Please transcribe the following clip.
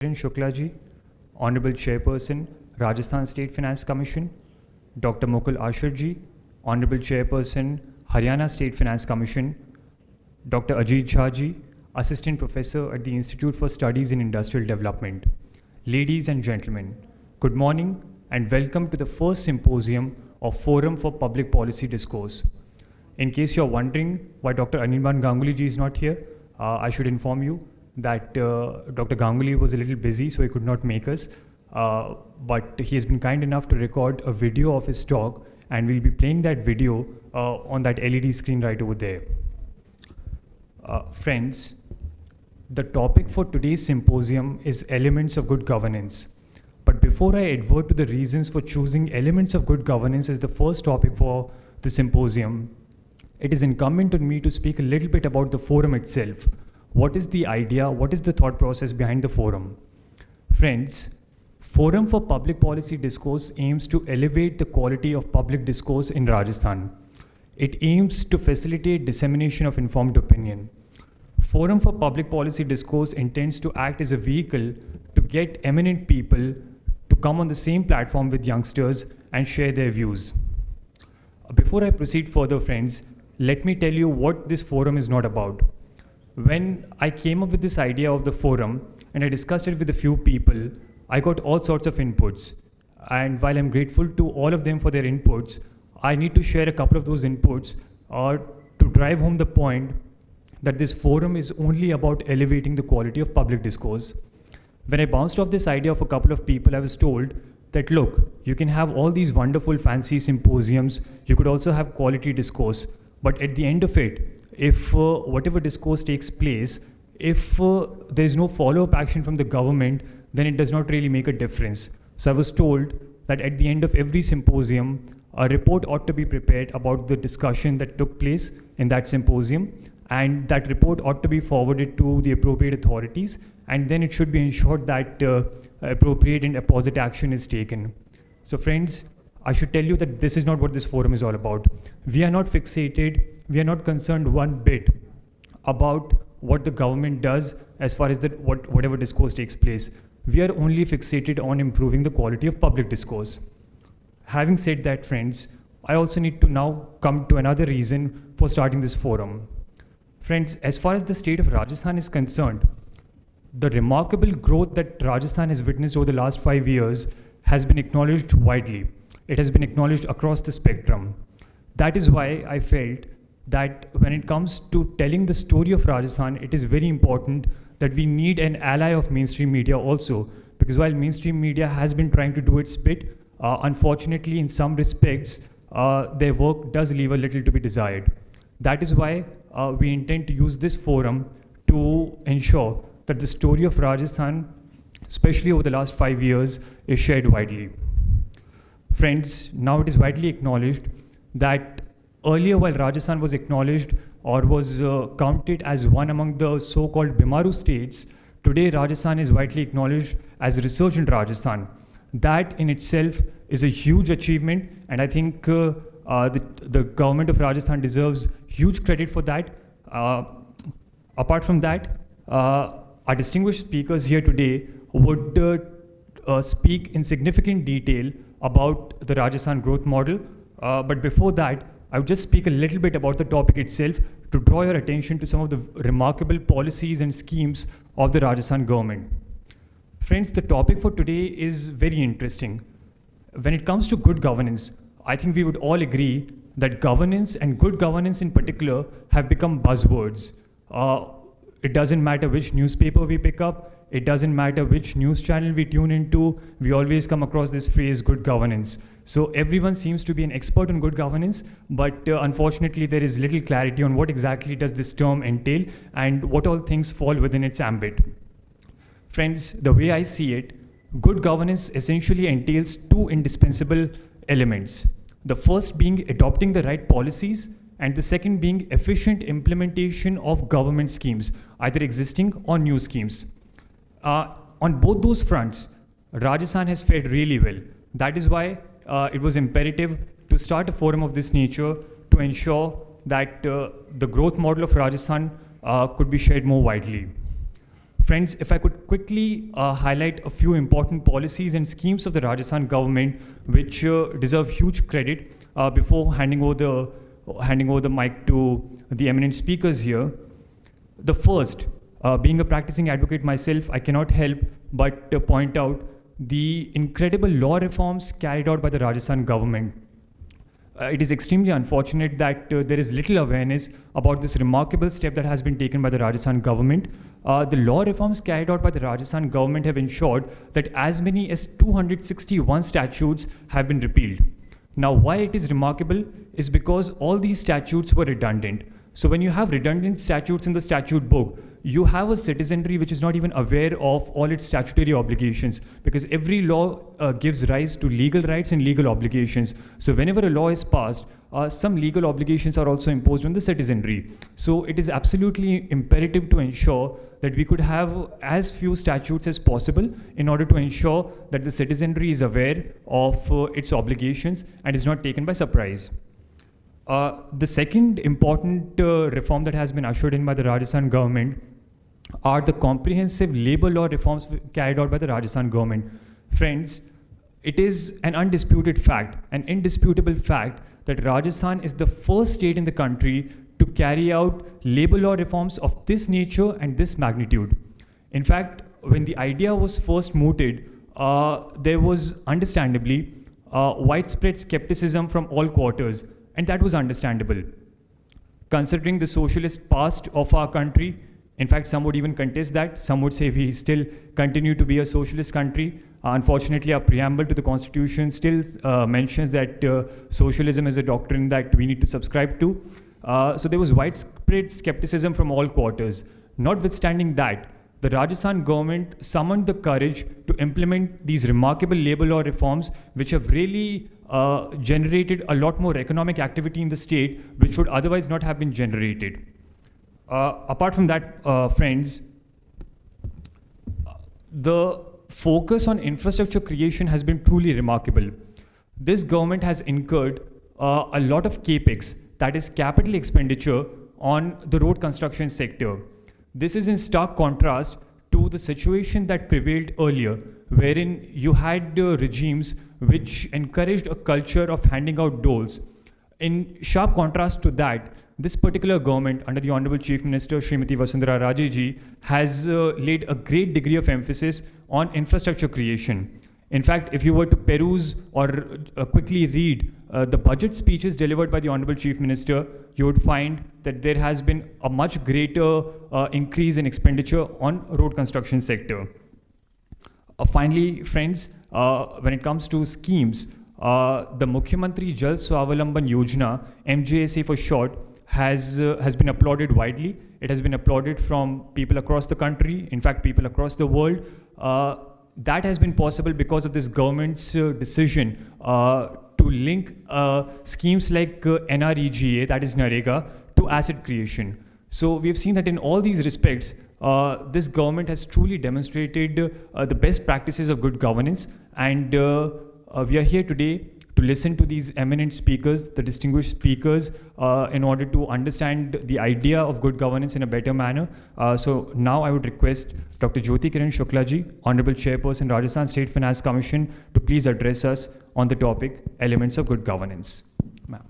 Avin Chhangani, Honorable Chairperson, Rajasthan State Finance Commission, Dr. Mukul Asharji, Honorable Chairperson, Haryana State Finance Commission, Dr. Avin Chhangani, Assistant Professor at the Institute for Studies in Industrial Development. Ladies and gentlemen, good morning and welcome to the first symposium of Forum for Public Policy Discourse. In case you're wondering why Dr. Avin Chhangani ji is not here, I should inform you that Dr. Ganguly was a little busy, so he could not make us. But he has been kind enough to record a video of his talk, and we'll be playing that video on that LED screen right over there. Friends, the topic for today's symposium is elements of good governance. But before I advert to the reasons for choosing elements of good governance as the first topic for the symposium, it is incumbent on me to speak a little bit about the forum itself. What is the idea? What is the thought process behind the forum? Friends, Forum for Public Policy Discourse aims to elevate the quality of public discourse in Rajasthan. It aims to facilitate dissemination of informed opinion. Forum for Public Policy Discourse intends to act as a vehicle to get eminent people to come on the same platform with youngsters and share their views. Before I proceed further, friends, let me tell you what this forum is not about. When I came up with this idea of the forum and I discussed it with a few people, I got all sorts of inputs. And while I'm grateful to all of them for their inputs, I need to share a couple of those inputs to drive home the point that this forum is only about elevating the quality of public discourse. When I bounced off this idea of a couple of people, I was told that, look, you can have all these wonderful fancy symposiums, you could also have quality discourse, but at the end of it, if whatever discourse takes place, if there is no follow-up action from the government, then it does not really make a difference. So I was told that at the end of every symposium, a report ought to be prepared about the discussion that took place in that symposium, and that report ought to be forwarded to the appropriate authorities, and then it should be ensured that appropriate and apposite action is taken. So friends, I should tell you that this is not what this forum is all about. We are not fixated, we are not concerned one bit about what the government does as far as whatever discourse takes place. We are only fixated on improving the quality of public discourse. Having said that, friends, I also need to now come to another reason for starting this forum. Friends, as far as the state of Rajasthan is concerned, the remarkable growth that Rajasthan has witnessed over the last 5 years has been acknowledged widely. It has been acknowledged across the spectrum. That is why I felt that when it comes to telling the story of Rajasthan, it is very important that we need an ally of mainstream media also, because while mainstream media has been trying to do its bit, unfortunately in some respects, their work does leave a little to be desired. That is why we intend to use this forum to ensure that the story of Rajasthan, especially over the last 5 years, is shared widely. Friends, now it is widely acknowledged that earlier, while Rajasthan was acknowledged or was counted as one among the so-called Bimaru states, today Rajasthan is widely acknowledged as resurgent Rajasthan. That in itself is a huge achievement, and I think the government of Rajasthan deserves huge credit for that. Apart from that, our distinguished speakers here today would speak in significant detail about the Rajasthan growth model. But before that, I would just speak a little bit about the topic itself to draw your attention to some of the remarkable policies and schemes of the Rajasthan government. Friends, the topic for today is very interesting. When it comes to good governance, I think we would all agree that governance and good governance in particular have become buzzwords. It doesn't matter which newspaper we pick up, it doesn't matter which news channel we tune into, we always come across this phrase, good governance. So everyone seems to be an expert on good governance, but unfortunately there is little clarity on what exactly does this term entail and what all things fall within its ambit. Friends, the way I see it, good governance essentially entails two indispensable elements. The first being adopting the right policies, and the second being efficient implementation of government schemes, either existing or new schemes. On both those fronts, Rajasthan has fared really well. That is why it was imperative to start a forum of this nature to ensure that the growth model of Rajasthan could be shared more widely. Friends, if I could quickly highlight a few important policies and schemes of the Rajasthan government which deserve huge credit before handing over the mic to the eminent speakers here. The first, being a practicing advocate myself, I cannot help but point out the incredible law reforms carried out by the Rajasthan government. It is extremely unfortunate that there is little awareness about this remarkable step that has been taken by the Rajasthan government. The law reforms carried out by the Rajasthan government have ensured that as many as 261 statutes have been repealed. Now, why it is remarkable is because all these statutes were redundant. So when you have redundant statutes in the statute book, you have a citizenry which is not even aware of all its statutory obligations, because every law gives rise to legal rights and legal obligations. So whenever a law is passed, some legal obligations are also imposed on the citizenry. So it is absolutely imperative to ensure that we could have as few statutes as possible in order to ensure that the citizenry is aware of its obligations and is not taken by surprise. The second important reform that has been ushered in by the Rajasthan government are the comprehensive labor law reforms carried out by the Rajasthan government. Friends, it is an undisputed fact, an indisputable fact, that Rajasthan is the first state in the country to carry out labor law reforms of this nature and this magnitude. In fact, when the idea was first mooted, there was understandably widespread skepticism from all quarters, and that was understandable. Considering the socialist past of our country, in fact, some would even contest that. Some would say we still continue to be a socialist country. Unfortunately, our preamble to the Constitution still mentions that socialism is a doctrine that we need to subscribe to. So there was widespread skepticism from all quarters. Notwithstanding that, the Rajasthan government summoned the courage to implement these remarkable labor law reforms, which have really generated a lot more economic activity in the state, which would otherwise not have been generated. Apart from that, friends, the focus on infrastructure creation has been truly remarkable. This government has incurred a lot of capex, that is capital expenditure, on the road construction sector. This is in stark contrast to the situation that prevailed earlier, wherein you had regimes which encouraged a culture of handing out doles. In sharp contrast to that, this particular government, under the Honorable Chief Minister Srimati Vasundhara Raje ji, has laid a great degree of emphasis on infrastructure creation. In fact, if you were to peruse or quickly read the budget speeches delivered by the Honorable Chief Minister, you would find that there has been a much greater increase in expenditure on road construction sector. Finally, friends, when it comes to schemes, the Mukhyamantri Jal Swavalamban Yojana, MJSA for short, has been applauded widely. It has been applauded from people across the country, in fact, people across the world. That has been possible because of this government's decision to link schemes like NREGA, that is NREGA, to asset creation. So we have seen that in all these respects, this government has truly demonstrated the best practices of good governance, and we are here today to listen to these eminent speakers, the distinguished speakers, in order to understand the idea of good governance in a better manner. So now I would request Dr. Jyoti Kiran Shukla ji, Honorable Chairperson, Rajasthan State Finance Commission, to please address us on the topic, Elements of Good Governance. Ma'am.